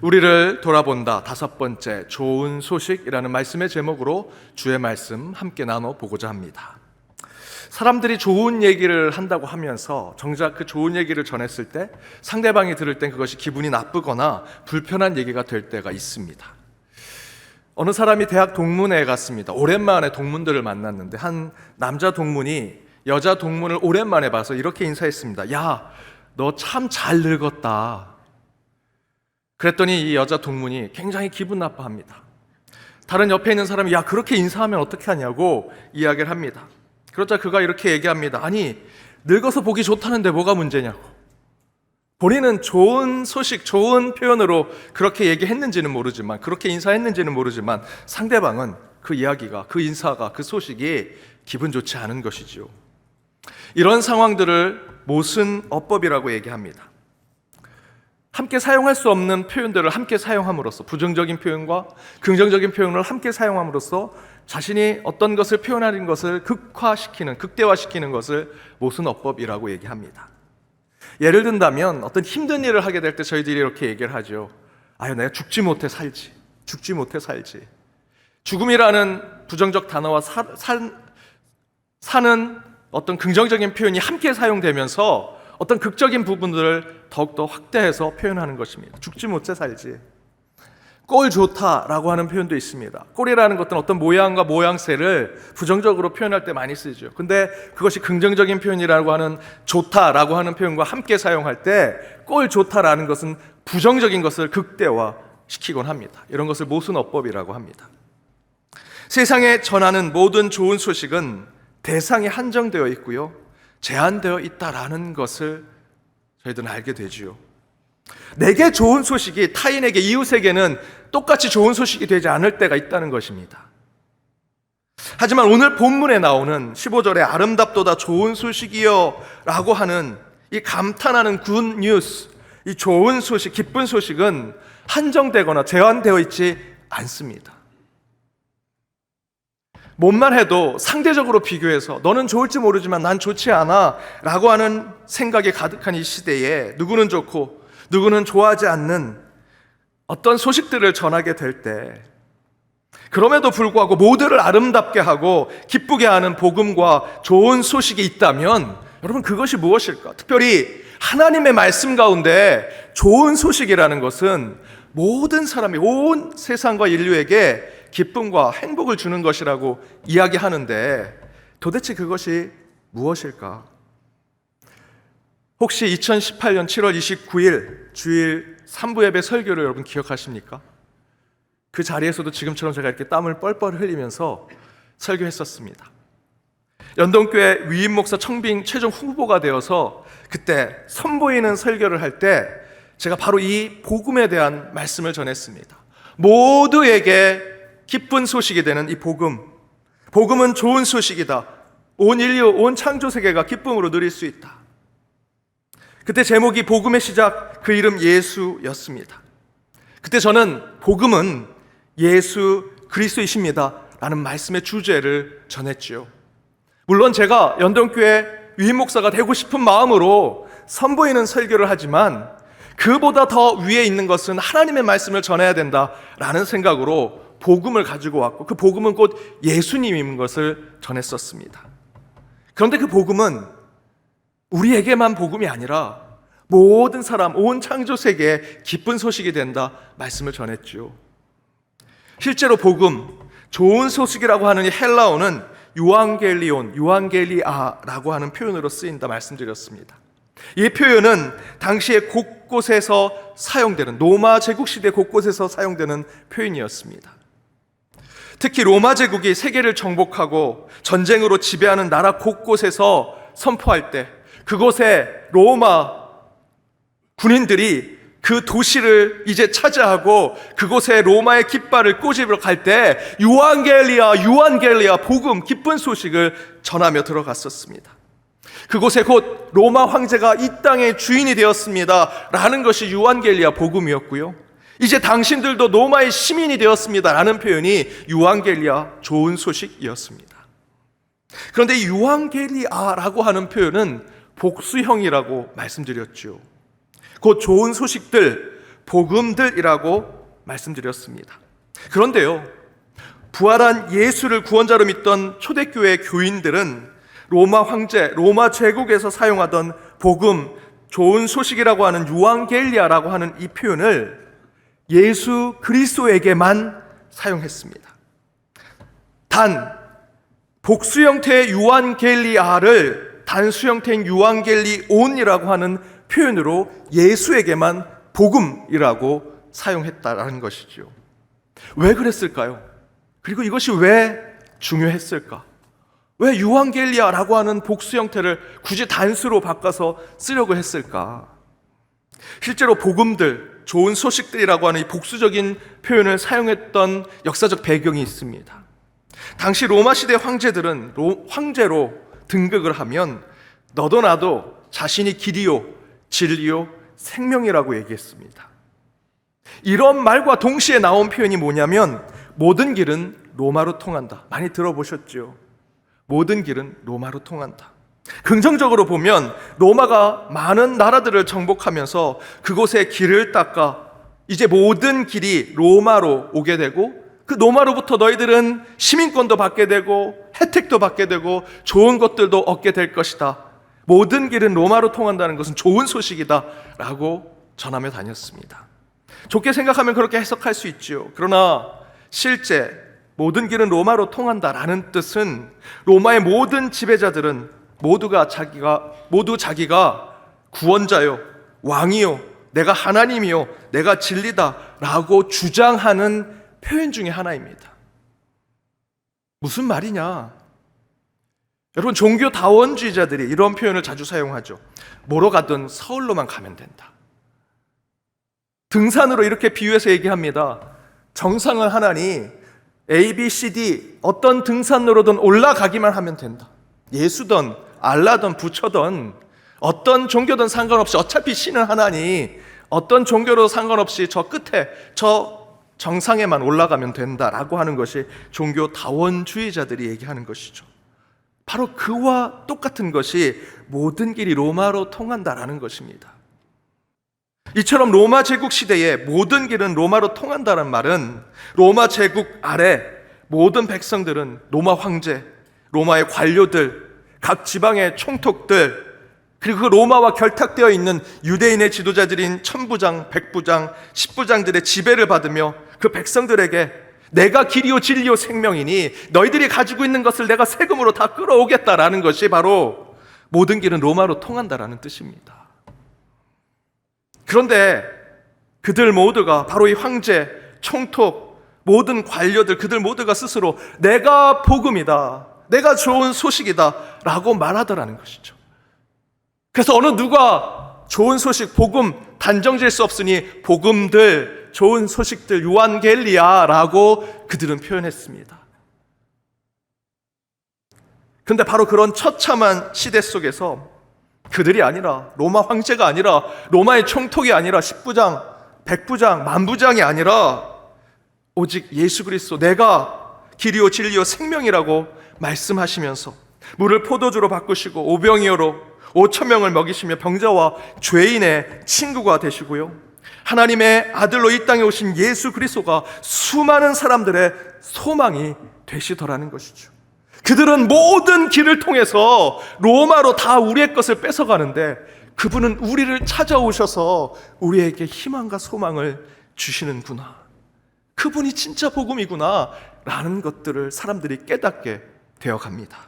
우리를 돌아본다. 다섯 번째, 좋은 소식이라는 말씀의 제목으로 주의 말씀 함께 나눠보고자 합니다. 사람들이 좋은 얘기를 한다고 하면서 정작 그 좋은 얘기를 전했을 때 상대방이 들을 땐 그것이 기분이 나쁘거나 불편한 얘기가 될 때가 있습니다. 어느 사람이 대학 동문회에 갔습니다. 오랜만에 동문들을 만났는데 한 남자 동문이 여자 동문을 오랜만에 봐서 이렇게 인사했습니다. 야, 너 참 잘 늙었다. 그랬더니 이 여자 동문이 굉장히 기분 나빠합니다. 다른 옆에 있는 사람이 야, 그렇게 인사하면 어떻게 하냐고 이야기를 합니다. 그러자 그가 이렇게 얘기합니다. 아니, 늙어서 보기 좋다는데 뭐가 문제냐고. 본인은 좋은 소식, 좋은 표현으로 그렇게 얘기했는지는 모르지만, 그렇게 인사했는지는 모르지만 상대방은 그 이야기가, 그 인사가, 그 소식이 기분 좋지 않은 것이죠. 이런 상황들을 모순 어법이라고 얘기합니다. 함께 사용할 수 없는 표현들을 함께 사용함으로써, 부정적인 표현과 긍정적인 표현을 함께 사용함으로써 자신이 어떤 것을 표현하는 것을 극화시키는, 극대화시키는 것을 모순 어법이라고 얘기합니다. 예를 든다면 어떤 힘든 일을 하게 될 때 저희들이 이렇게 얘기를 하죠. 아유, 내가 죽지 못해 살지. 죽지 못해 살지. 죽음이라는 부정적 단어와 사는 어떤 긍정적인 표현이 함께 사용되면서 어떤 극적인 부분들을 더욱더 확대해서 표현하는 것입니다. 죽지 못해 살지. 꼴 좋다라고 하는 표현도 있습니다. 꼴이라는 것은 어떤 모양과 모양새를 부정적으로 표현할 때 많이 쓰죠. 근데 그것이 긍정적인 표현이라고 하는 좋다라고 하는 표현과 함께 사용할 때 꼴 좋다라는 것은 부정적인 것을 극대화시키곤 합니다. 이런 것을 모순어법이라고 합니다. 세상에 전하는 모든 좋은 소식은 대상이 한정되어 있고요, 제한되어 있다라는 것을 저희들은 알게 되지요. 내게 좋은 소식이 타인에게, 이웃에게는 똑같이 좋은 소식이 되지 않을 때가 있다는 것입니다. 하지만 오늘 본문에 나오는 15절에 아름답도다 좋은 소식이여 라고 하는 이 감탄하는 굿 뉴스, 이 좋은 소식, 기쁜 소식은 한정되거나 제한되어 있지 않습니다. 뭔만 해도 상대적으로 비교해서 너는 좋을지 모르지만 난 좋지 않아 라고 하는 생각이 가득한 이 시대에 누구는 좋고 누구는 좋아하지 않는 어떤 소식들을 전하게 될 때, 그럼에도 불구하고 모두를 아름답게 하고 기쁘게 하는 복음과 좋은 소식이 있다면 여러분, 그것이 무엇일까? 특별히 하나님의 말씀 가운데 좋은 소식이라는 것은 모든 사람이, 온 세상과 인류에게 기쁨과 행복을 주는 것이라고 이야기하는데 도대체 그것이 무엇일까? 혹시 2018년 7월 29일 주일 3부 예배 설교를 여러분 기억하십니까? 그 자리에서도 지금처럼 제가 이렇게 땀을 뻘뻘 흘리면서 설교했었습니다. 연동교회 위임 목사 청빙 최종 후보가 되어서 그때 선보이는 설교를 할 때 제가 바로 이 복음에 대한 말씀을 전했습니다. 모두에게 기쁜 소식이 되는 이 복음, 복음은 좋은 소식이다. 온 인류, 온 창조 세계가 기쁨으로 누릴 수 있다. 그때 제목이 복음의 시작, 그 이름 예수였습니다. 그때 저는 복음은 예수 그리스도이십니다 라는 말씀의 주제를 전했지요. 물론 제가 연동교회 위임 목사가 되고 싶은 마음으로 선보이는 설교를 하지만 그보다 더 위에 있는 것은 하나님의 말씀을 전해야 된다라는 생각으로 복음을 가지고 왔고, 그 복음은 곧 예수님인 것을 전했었습니다. 그런데 그 복음은 우리에게만 복음이 아니라 모든 사람, 온 창조 세계에 기쁜 소식이 된다 말씀을 전했죠. 실제로 복음, 좋은 소식이라고 하는 이 헬라어는 유앙겔리온, 유앙겔리아라고 하는 표현으로 쓰인다 말씀드렸습니다. 이 표현은 당시에 곳곳에서 사용되는, 로마 제국 시대 곳곳에서 사용되는 표현이었습니다. 특히 로마 제국이 세계를 정복하고 전쟁으로 지배하는 나라 곳곳에서 선포할 때, 그곳에 로마 군인들이 그 도시를 이제 차지하고 그곳에 로마의 깃발을 꼬집으러 갈 때 유앙겔리아 복음, 기쁜 소식을 전하며 들어갔었습니다. 그곳에 곧 로마 황제가 이 땅의 주인이 되었습니다 라는 것이 유앙겔리아 복음이었고요, 이제 당신들도 로마의 시민이 되었습니다 라는 표현이 유앙겔리아 좋은 소식이었습니다. 그런데 이 유앙겔리아라고 하는 표현은 복수형이라고 말씀드렸죠. 곧 좋은 소식들, 복음들이라고 말씀드렸습니다. 그런데요, 부활한 예수를 구원자로 믿던 초대교회 교인들은 로마 황제, 로마 제국에서 사용하던 복음, 좋은 소식이라고 하는 유앙겔리아라고 하는 이 표현을 예수 그리스도에게만 사용했습니다. 단 복수 형태의 유앙겔리아를 단수 형태인 유앙겔리온이라고 하는 표현으로 예수에게만 복음이라고 사용했다라는 것이죠. 왜 그랬을까요? 그리고 이것이 왜 중요했을까? 왜 유앙겔리아라고 하는 복수 형태를 굳이 단수로 바꿔서 쓰려고 했을까? 실제로 복음들, 좋은 소식들이라고 하는 이 복수적인 표현을 사용했던 역사적 배경이 있습니다. 당시 로마 시대 황제들은 황제로 등극을 하면 너도 나도 자신이 길이요, 진리요, 생명이라고 얘기했습니다. 이런 말과 동시에 나온 표현이 뭐냐면 모든 길은 로마로 통한다. 많이 들어보셨죠? 모든 길은 로마로 통한다. 긍정적으로 보면 로마가 많은 나라들을 정복하면서 그곳의 길을 닦아 이제 모든 길이 로마로 오게 되고 그 로마로부터 너희들은 시민권도 받게 되고 혜택도 받게 되고 좋은 것들도 얻게 될 것이다. 모든 길은 로마로 통한다는 것은 좋은 소식이다 라고 전하며 다녔습니다. 좋게 생각하면 그렇게 해석할 수 있죠. 그러나 실제 모든 길은 로마로 통한다라는 뜻은 로마의 모든 지배자들은 모두 자기가 구원자요, 왕이요, 내가 하나님이요, 내가 진리다라고 주장하는 표현 중에 하나입니다. 무슨 말이냐? 여러분, 종교 다원주의자들이 이런 표현을 자주 사용하죠. 뭐로 가든 서울로만 가면 된다. 등산으로 이렇게 비유해서 얘기합니다. 정상을 하나니 A, B, C, D 어떤 등산로로든 올라가기만 하면 된다. 예수든 알라든 부처든 어떤 종교든 상관없이 어차피 신은 하나니 어떤 종교로 상관없이 저 끝에 저 정상에만 올라가면 된다라고 하는 것이 종교 다원주의자들이 얘기하는 것이죠. 바로 그와 똑같은 것이 모든 길이 로마로 통한다라는 것입니다. 이처럼 로마 제국 시대에 모든 길은 로마로 통한다는 말은 로마 제국 아래 모든 백성들은 로마 황제, 로마의 관료들, 각 지방의 총독들, 그리고 그 로마와 결탁되어 있는 유대인의 지도자들인 천부장, 백부장, 십부장들의 지배를 받으며 그 백성들에게 내가 길이요 진리요 생명이니 너희들이 가지고 있는 것을 내가 세금으로 다 끌어오겠다라는 것이 바로 모든 길은 로마로 통한다라는 뜻입니다. 그런데 그들 모두가 바로 이 황제, 총독, 모든 관료들 그들 모두가 스스로 내가 복음이다, 내가 좋은 소식이다 라고 말하더라는 것이죠. 그래서 어느 누가 좋은 소식, 복음 단정 지을 수 없으니 복음들, 좋은 소식들, 유앙겔리아라고 그들은 표현했습니다. 그런데 바로 그런 처참한 시대 속에서 그들이 아니라, 로마 황제가 아니라, 로마의 총독이 아니라, 십부장, 백부장, 만부장이 아니라 오직 예수 그리스도, 내가 길이요 진리요 생명이라고 말씀하시면서 물을 포도주로 바꾸시고 오병이어로 5,000명을 먹이시며 병자와 죄인의 친구가 되시고요, 하나님의 아들로 이 땅에 오신 예수 그리스도가 수많은 사람들의 소망이 되시더라는 것이죠. 그들은 모든 길을 통해서 로마로 다 우리의 것을 뺏어가는데 그분은 우리를 찾아오셔서 우리에게 희망과 소망을 주시는구나, 그분이 진짜 복음이구나 라는 것들을 사람들이 깨닫게 되어갑니다.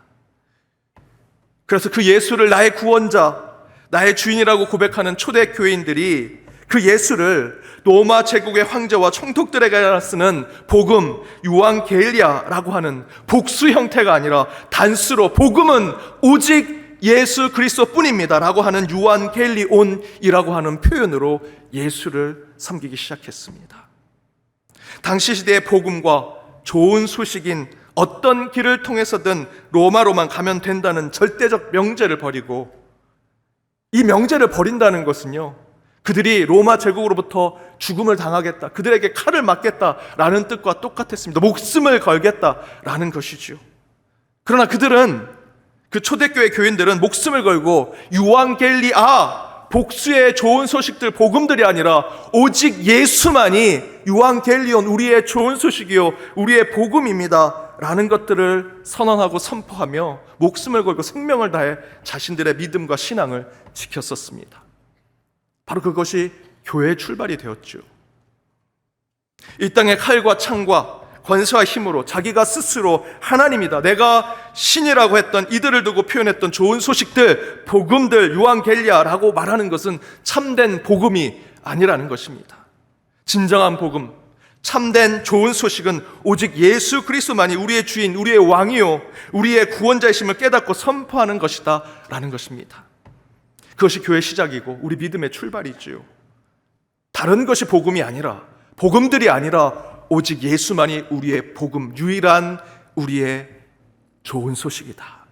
그래서 그 예수를 나의 구원자, 나의 주인이라고 고백하는 초대 교인들이 그 예수를 로마 제국의 황제와 총독들에게 쓰는 복음, 유앙겔리아라고 하는 복수 형태가 아니라 단수로 복음은 오직 예수 그리스도뿐입니다 라고 하는 유앙겔리온이라고 하는 표현으로 예수를 섬기기 시작했습니다. 당시 시대의 복음과 좋은 소식인 어떤 길을 통해서든 로마로만 가면 된다는 절대적 명제를 버리고, 이 명제를 버린다는 것은요, 그들이 로마 제국으로부터 죽음을 당하겠다, 그들에게 칼을 맞겠다라는 뜻과 똑같았습니다. 목숨을 걸겠다라는 것이죠. 그러나 그들은, 그 초대교회 교인들은 목숨을 걸고 유앙겔리아, 복수의 좋은 소식들, 복음들이 아니라 오직 예수만이 유앙겔리온, 우리의 좋은 소식이요 우리의 복음입니다 라는 것들을 선언하고 선포하며 목숨을 걸고 생명을 다해 자신들의 믿음과 신앙을 지켰었습니다. 바로 그것이 교회의 출발이 되었죠. 이 땅의 칼과 창과 권세와 힘으로 자기가 스스로 하나님이다, 내가 신이라고 했던 이들을 두고 표현했던 좋은 소식들, 복음들, 유앙겔리아라고 말하는 것은 참된 복음이 아니라는 것입니다. 진정한 복음, 참된 좋은 소식은 오직 예수 그리스도만이 우리의 주인, 우리의 왕이요 우리의 구원자이심을 깨닫고 선포하는 것이다 라는 것입니다. 그것이 교회의 시작이고 우리 믿음의 출발이지요. 다른 것이 복음이 아니라, 복음들이 아니라 오직 예수만이 우리의 복음, 유일한 우리의 좋은 소식이다.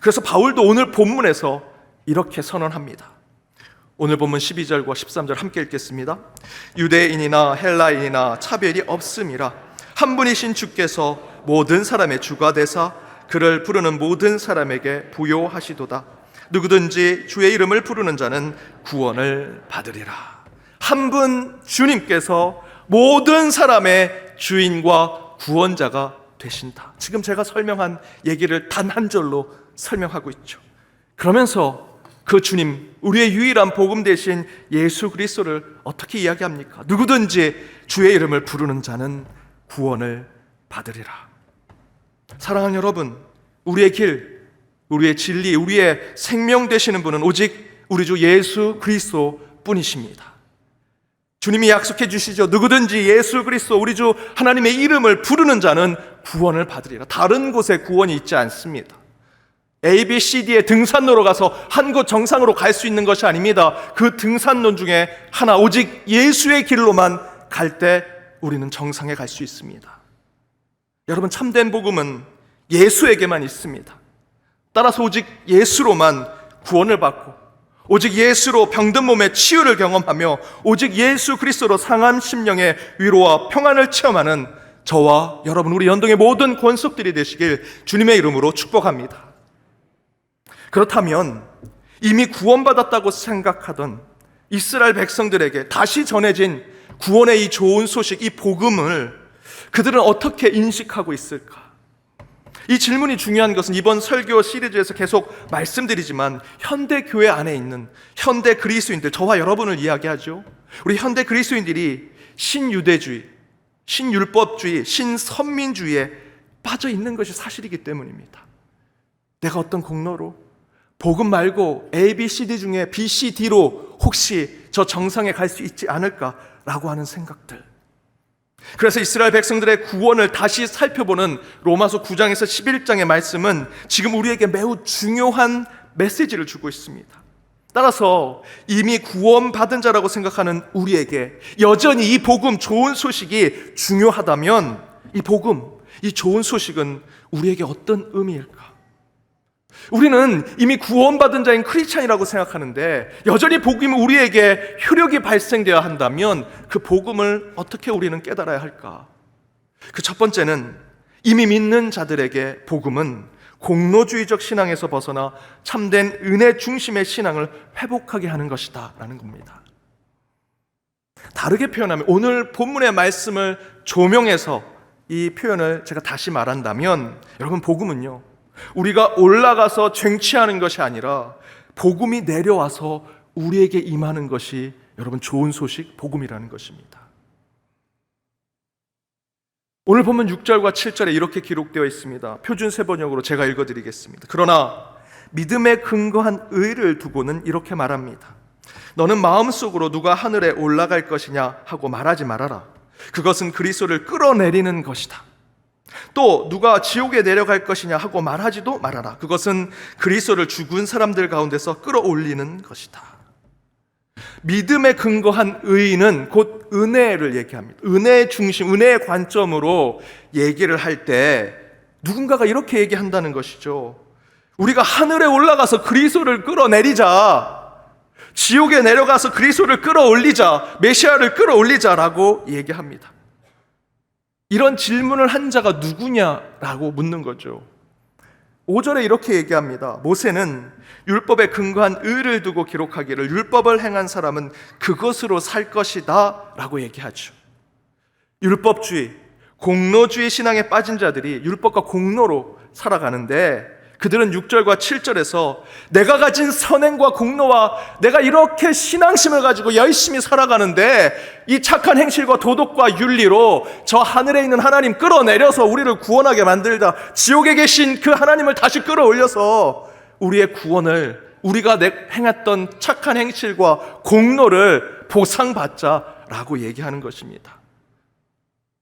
그래서 바울도 오늘 본문에서 이렇게 선언합니다. 오늘 본문 12절과 13절 함께 읽겠습니다. 유대인이나 헬라인이나 차별이 없음이라 한 분이신 주께서 모든 사람의 주가 되사 그를 부르는 모든 사람에게 부요하시도다. 누구든지 주의 이름을 부르는 자는 구원을 받으리라. 한 분 주님께서 모든 사람의 주인과 구원자가 되신다. 지금 제가 설명한 얘기를 단 한 절로 설명하고 있죠. 그러면서 그 주님, 우리의 유일한 복음 되신 예수 그리스도를 어떻게 이야기합니까? 누구든지 주의 이름을 부르는 자는 구원을 받으리라. 사랑하는 여러분, 우리의 길, 우리의 진리, 우리의 생명 되시는 분은 오직 우리 주 예수 그리스도 뿐이십니다. 주님이 약속해 주시죠. 누구든지 예수 그리스도 우리 주 하나님의 이름을 부르는 자는 구원을 받으리라. 다른 곳에 구원이 있지 않습니다. A, B, C, D의 등산로로 가서 한 곳 정상으로 갈 수 있는 것이 아닙니다. 그 등산로 중에 하나, 오직 예수의 길로만 갈 때 우리는 정상에 갈 수 있습니다. 여러분, 참된 복음은 예수에게만 있습니다. 따라서 오직 예수로만 구원을 받고 오직 예수로 병든 몸의 치유를 경험하며 오직 예수 그리스도로 상한 심령의 위로와 평안을 체험하는 저와 여러분, 우리 연동의 모든 권속들이 되시길 주님의 이름으로 축복합니다. 그렇다면 이미 구원받았다고 생각하던 이스라엘 백성들에게 다시 전해진 구원의 이 좋은 소식, 이 복음을 그들은 어떻게 인식하고 있을까? 이 질문이 중요한 것은 이번 설교 시리즈에서 계속 말씀드리지만 현대 교회 안에 있는 현대 그리스도인들, 저와 여러분을 이야기하죠. 우리 현대 그리스도인들이 신유대주의, 신율법주의, 신선민주의에 빠져 있는 것이 사실이기 때문입니다. 내가 어떤 공로로 복음 말고 A, B, C, D 중에 B, C, D로 혹시 저 정상에 갈 수 있지 않을까라고 하는 생각들. 그래서 이스라엘 백성들의 구원을 다시 살펴보는 로마서 9장에서 11장의 말씀은 지금 우리에게 매우 중요한 메시지를 주고 있습니다. 따라서 이미 구원받은 자라고 생각하는 우리에게 여전히 이 복음, 좋은 소식이 중요하다면 이 복음, 이 좋은 소식은 우리에게 어떤 의미일까? 우리는 이미 구원받은 자인 크리스찬이라고 생각하는데 여전히 복음이 우리에게 효력이 발생되어야 한다면 그 복음을 어떻게 우리는 깨달아야 할까? 그 첫 번째는 이미 믿는 자들에게 복음은 공로주의적 신앙에서 벗어나 참된 은혜 중심의 신앙을 회복하게 하는 것이다 라는 겁니다. 다르게 표현하면 오늘 본문의 말씀을 조명해서 이 표현을 제가 다시 말한다면 여러분, 복음은요, 우리가 올라가서 쟁취하는 것이 아니라 복음이 내려와서 우리에게 임하는 것이 여러분 좋은 소식, 복음이라는 것입니다. 오늘 보면 6절과 7절에 이렇게 기록되어 있습니다. 표준 세번역으로 제가 읽어드리겠습니다. 그러나 믿음에 근거한 의를 두고는 이렇게 말합니다. 너는 마음속으로 누가 하늘에 올라갈 것이냐 하고 말하지 말아라. 그것은 그리스도를 끌어내리는 것이다. 또 누가 지옥에 내려갈 것이냐 하고 말하지도 말아라. 그것은 그리스도를 죽은 사람들 가운데서 끌어올리는 것이다. 믿음에 근거한 의는 곧 은혜를 얘기합니다. 은혜의 중심, 은혜의 관점으로 얘기를 할 때 누군가가 이렇게 얘기한다는 것이죠. 우리가 하늘에 올라가서 그리스도를 끌어내리자, 지옥에 내려가서 그리스도를 끌어올리자, 메시아를 끌어올리자라고 얘기합니다. 이런 질문을 한 자가 누구냐라고 묻는 거죠. 5절에 이렇게 얘기합니다. 모세는 율법에 근거한 의를 두고 기록하기를 율법을 행한 사람은 그것으로 살 것이다 라고 얘기하죠. 율법주의, 공로주의 신앙에 빠진 자들이 율법과 공로로 살아가는데, 그들은 6절과 7절에서 내가 가진 선행과 공로와 내가 이렇게 신앙심을 가지고 열심히 살아가는데 이 착한 행실과 도덕과 윤리로 저 하늘에 있는 하나님 끌어내려서 우리를 구원하게 만들다, 지옥에 계신 그 하나님을 다시 끌어올려서 우리의 구원을, 우리가 행했던 착한 행실과 공로를 보상받자라고 얘기하는 것입니다.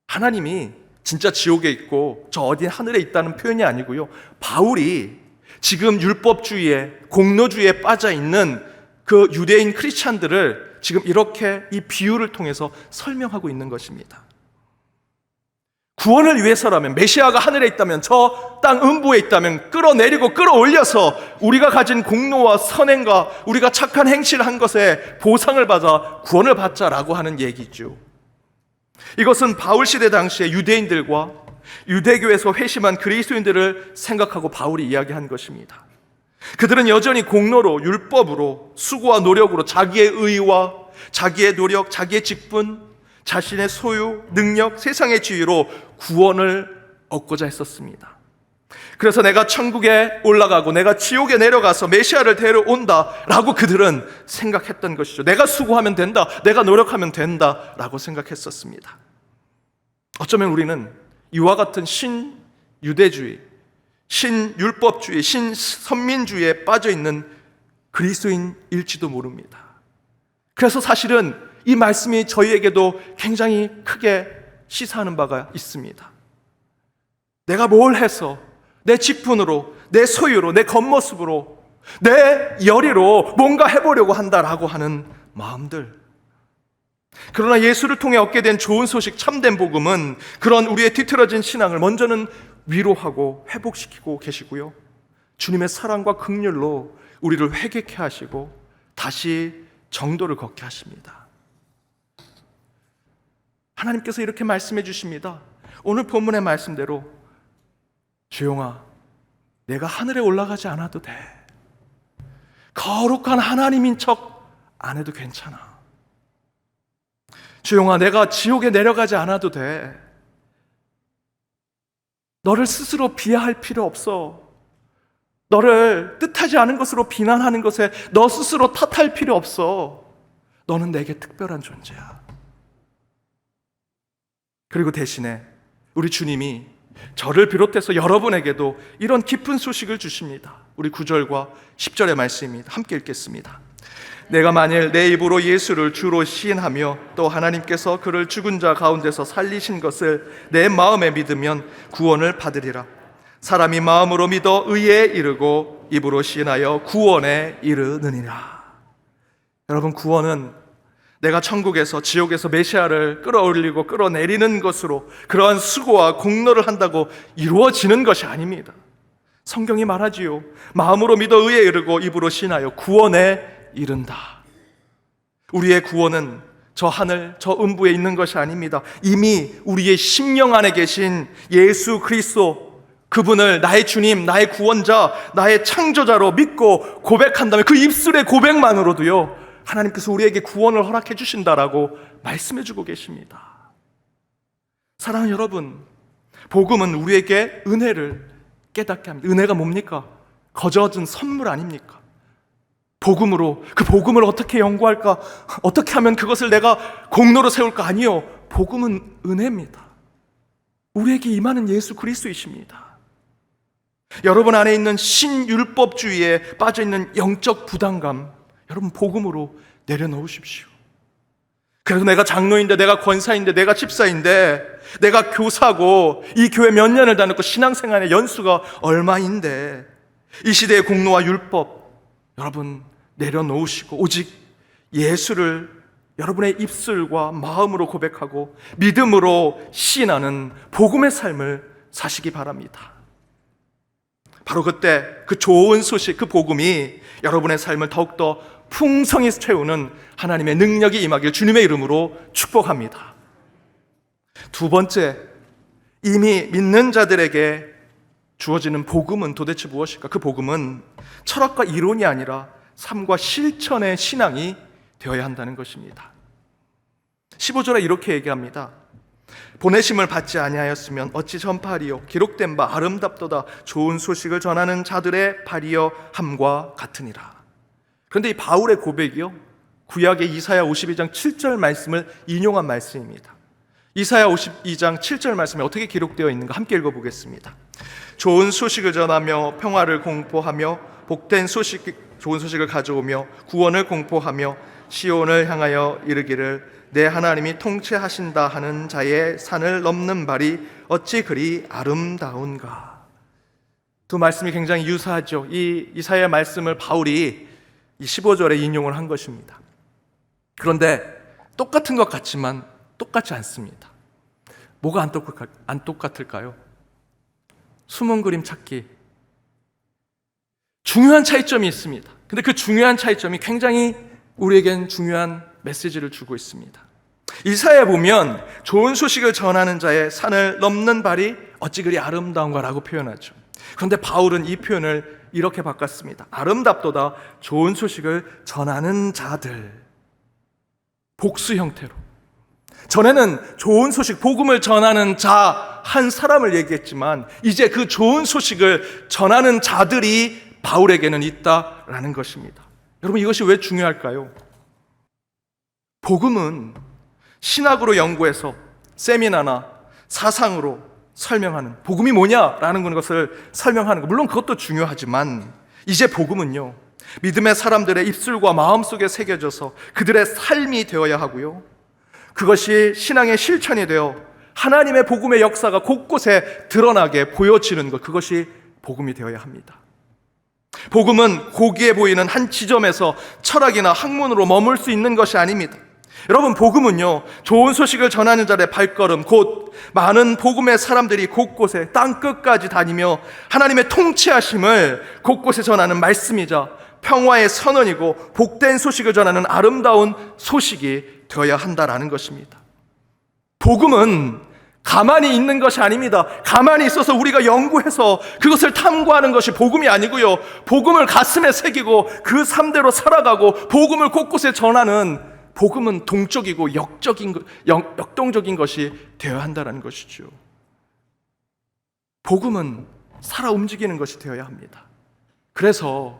하나님이 진짜 지옥에 있고 저 어디 하늘에 있다는 표현이 아니고요, 바울이 지금 율법주의에, 공로주의에 빠져 있는 그 유대인 크리스찬들을 지금 이렇게 이 비유를 통해서 설명하고 있는 것입니다. 구원을 위해서라면, 메시아가 하늘에 있다면, 저 땅 음부에 있다면 끌어내리고 끌어올려서 우리가 가진 공로와 선행과 우리가 착한 행실을 한 것에 보상을 받아 구원을 받자라고 하는 얘기죠. 이것은 바울 시대 당시의 유대인들과 유대교에서 회심한 그리스도인들을 생각하고 바울이 이야기한 것입니다. 그들은 여전히 공로로, 율법으로, 수고와 노력으로 자기의 의와 자기의 노력, 자기의 직분, 자신의 소유, 능력, 세상의 지위로 구원을 얻고자 했었습니다. 그래서 내가 천국에 올라가고 내가 지옥에 내려가서 메시아를 데려온다 라고 그들은 생각했던 것이죠. 내가 수고하면 된다, 내가 노력하면 된다 라고 생각했었습니다. 어쩌면 우리는 이와 같은 신유대주의, 신율법주의, 신선민주의에 빠져있는 그리스도인일지도 모릅니다. 그래서 사실은 이 말씀이 저희에게도 굉장히 크게 시사하는 바가 있습니다. 내가 뭘 해서, 내 직분으로, 내 소유로, 내 겉모습으로, 내 열의로 뭔가 해보려고 한다라고 하는 마음들. 그러나 예수를 통해 얻게 된 좋은 소식, 참된 복음은 그런 우리의 뒤틀어진 신앙을 먼저는 위로하고 회복시키고 계시고요, 주님의 사랑과 긍휼로 우리를 회개케 하시고 다시 정도를 걷게 하십니다. 하나님께서 이렇게 말씀해 주십니다. 오늘 본문의 말씀대로, 주용아, 내가 하늘에 올라가지 않아도 돼. 거룩한 하나님인 척 안 해도 괜찮아. 주용아, 내가 지옥에 내려가지 않아도 돼. 너를 스스로 비하할 필요 없어. 너를 뜻하지 않은 것으로 비난하는 것에 너 스스로 탓할 필요 없어. 너는 내게 특별한 존재야. 그리고 대신에 우리 주님이 저를 비롯해서 여러분에게도 이런 기쁜 소식을 주십니다. 우리 9절과 10절의 말씀입니다. 함께 읽겠습니다. 내가 만일 내 입으로 예수를 주로 시인하며 또 하나님께서 그를 죽은 자 가운데서 살리신 것을 내 마음에 믿으면 구원을 받으리라. 사람이 마음으로 믿어 의에 이르고 입으로 시인하여 구원에 이르느니라. 여러분, 구원은 내가 천국에서, 지옥에서 메시아를 끌어올리고 끌어내리는 것으로 그러한 수고와 공로를 한다고 이루어지는 것이 아닙니다. 성경이 말하지요. 마음으로 믿어 의에 이르고 입으로 시인하여 구원에 이른다. 우리의 구원은 저 하늘, 저 음부에 있는 것이 아닙니다. 이미 우리의 심령 안에 계신 예수 그리스도, 그분을 나의 주님, 나의 구원자, 나의 창조자로 믿고 고백한다면 그 입술의 고백만으로도요, 하나님께서 우리에게 구원을 허락해 주신다라고 말씀해 주고 계십니다. 사랑하는 여러분, 복음은 우리에게 은혜를 깨닫게 합니다. 은혜가 뭡니까? 거저준 선물 아닙니까? 복음으로, 그 복음을 어떻게 연구할까? 어떻게 하면 그것을 내가 공로로 세울까? 아니요, 복음은 은혜입니다. 우리에게 임하는 예수 그리스도이십니다. 여러분 안에 있는 신율법주의에 빠져있는 영적 부담감, 여러분 복음으로 내려놓으십시오. 그래서 내가 장로인데, 내가 권사인데, 내가 집사인데, 내가 교사고 이 교회 몇 년을 다녔고 신앙생활의 연수가 얼마인데, 이 시대의 공로와 율법 여러분 내려놓으시고 오직 예수를 여러분의 입술과 마음으로 고백하고 믿음으로 시인하는 복음의 삶을 사시기 바랍니다. 바로 그때 그 좋은 소식, 그 복음이 여러분의 삶을 더욱더 풍성히 채우는 하나님의 능력이 임하길 주님의 이름으로 축복합니다. 두 번째, 이미 믿는 자들에게 주어지는 복음은 도대체 무엇일까? 그 복음은 철학과 이론이 아니라 삶과 실천의 신앙이 되어야 한다는 것입니다. 15절에 이렇게 얘기합니다. 보내심을 받지 아니하였으면 어찌 전파하리요? 기록된 바 아름답도다 좋은 소식을 전하는 자들의 발이여 함과 같으니라. 그런데 이 바울의 고백이요, 구약의 이사야 52장 7절 말씀을 인용한 말씀입니다. 이사야 52장 7절 말씀에 어떻게 기록되어 있는가 함께 읽어보겠습니다. 좋은 소식을 전하며 평화를 공포하며 복된 좋은 소식을 가져오며 구원을 공포하며 시온을 향하여 이르기를 내 하나님이 통치하신다 하는 자의 산을 넘는 발이 어찌 그리 아름다운가. 두 말씀이 굉장히 유사하죠. 이 이사야 말씀을 바울이 이 15절에 인용을 한 것입니다. 그런데 똑같은 것 같지만 똑같지 않습니다. 뭐가 안 똑같을까요? 숨은 그림 찾기. 중요한 차이점이 있습니다. 근데 그 중요한 차이점이 굉장히 우리에겐 중요한 메시지를 주고 있습니다. 이사야에 보면 좋은 소식을 전하는 자의 산을 넘는 발이 어찌 그리 아름다운가라고 표현하죠. 그런데 바울은 이 표현을 이렇게 바꿨습니다. 아름답도다 좋은 소식을 전하는 자들. 복수 형태로. 전에는 좋은 소식, 복음을 전하는 자 한 사람을 얘기했지만 이제 그 좋은 소식을 전하는 자들이 바울에게는 있다라는 것입니다. 여러분, 이것이 왜 중요할까요? 복음은 신학으로 연구해서 세미나나 사상으로 설명하는, 복음이 뭐냐라는 것을 설명하는 것, 물론 그것도 중요하지만 이제 복음은요, 믿음의 사람들의 입술과 마음속에 새겨져서 그들의 삶이 되어야 하고요, 그것이 신앙의 실천이 되어 하나님의 복음의 역사가 곳곳에 드러나게 보여지는 것, 그것이 복음이 되어야 합니다. 복음은 고귀해 보이는 한 지점에서 철학이나 학문으로 머물 수 있는 것이 아닙니다. 여러분, 복음은요, 좋은 소식을 전하는 자의 발걸음, 곧 많은 복음의 사람들이 곳곳에 땅끝까지 다니며 하나님의 통치하심을 곳곳에 전하는 말씀이자 평화의 선언이고 복된 소식을 전하는 아름다운 소식이 되어야 한다라는 것입니다. 복음은 가만히 있는 것이 아닙니다. 가만히 있어서 우리가 연구해서 그것을 탐구하는 것이 복음이 아니고요, 복음을 가슴에 새기고 그 삶대로 살아가고 복음을 곳곳에 전하는, 복음은 동적이고 역동적인 것이 되어야 한다는 것이죠. 복음은 살아 움직이는 것이 되어야 합니다. 그래서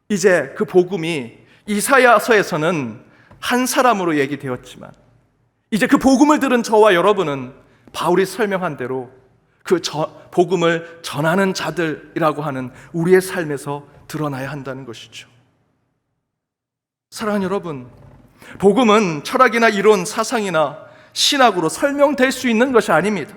이제 그 복음이 이사야서에서는 한 사람으로 얘기되었지만 이제 그 복음을 들은 저와 여러분은 바울이 설명한 대로 그 복음을 전하는 자들이라고 하는 우리의 삶에서 드러나야 한다는 것이죠. 사랑하는 여러분, 복음은 철학이나 이론, 사상이나 신학으로 설명될 수 있는 것이 아닙니다.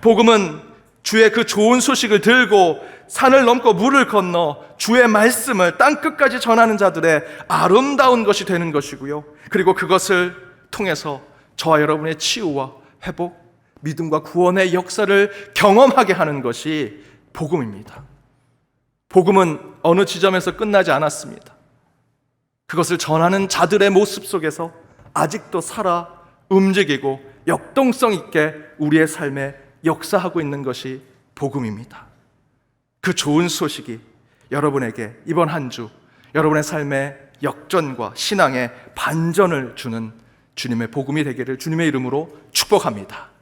복음은 주의 그 좋은 소식을 들고 산을 넘고 물을 건너 주의 말씀을 땅끝까지 전하는 자들의 아름다운 것이 되는 것이고요, 그리고 그것을 통해서 저와 여러분의 치유와 회복, 믿음과 구원의 역사를 경험하게 하는 것이 복음입니다. 복음은 어느 지점에서 끝나지 않았습니다. 그것을 전하는 자들의 모습 속에서 아직도 살아 움직이고 역동성 있게 우리의 삶에 역사하고 있는 것이 복음입니다. 그 좋은 소식이 여러분에게 이번 한 주 여러분의 삶의 역전과 신앙의 반전을 주는 주님의 복음이 되기를 주님의 이름으로 축복합니다.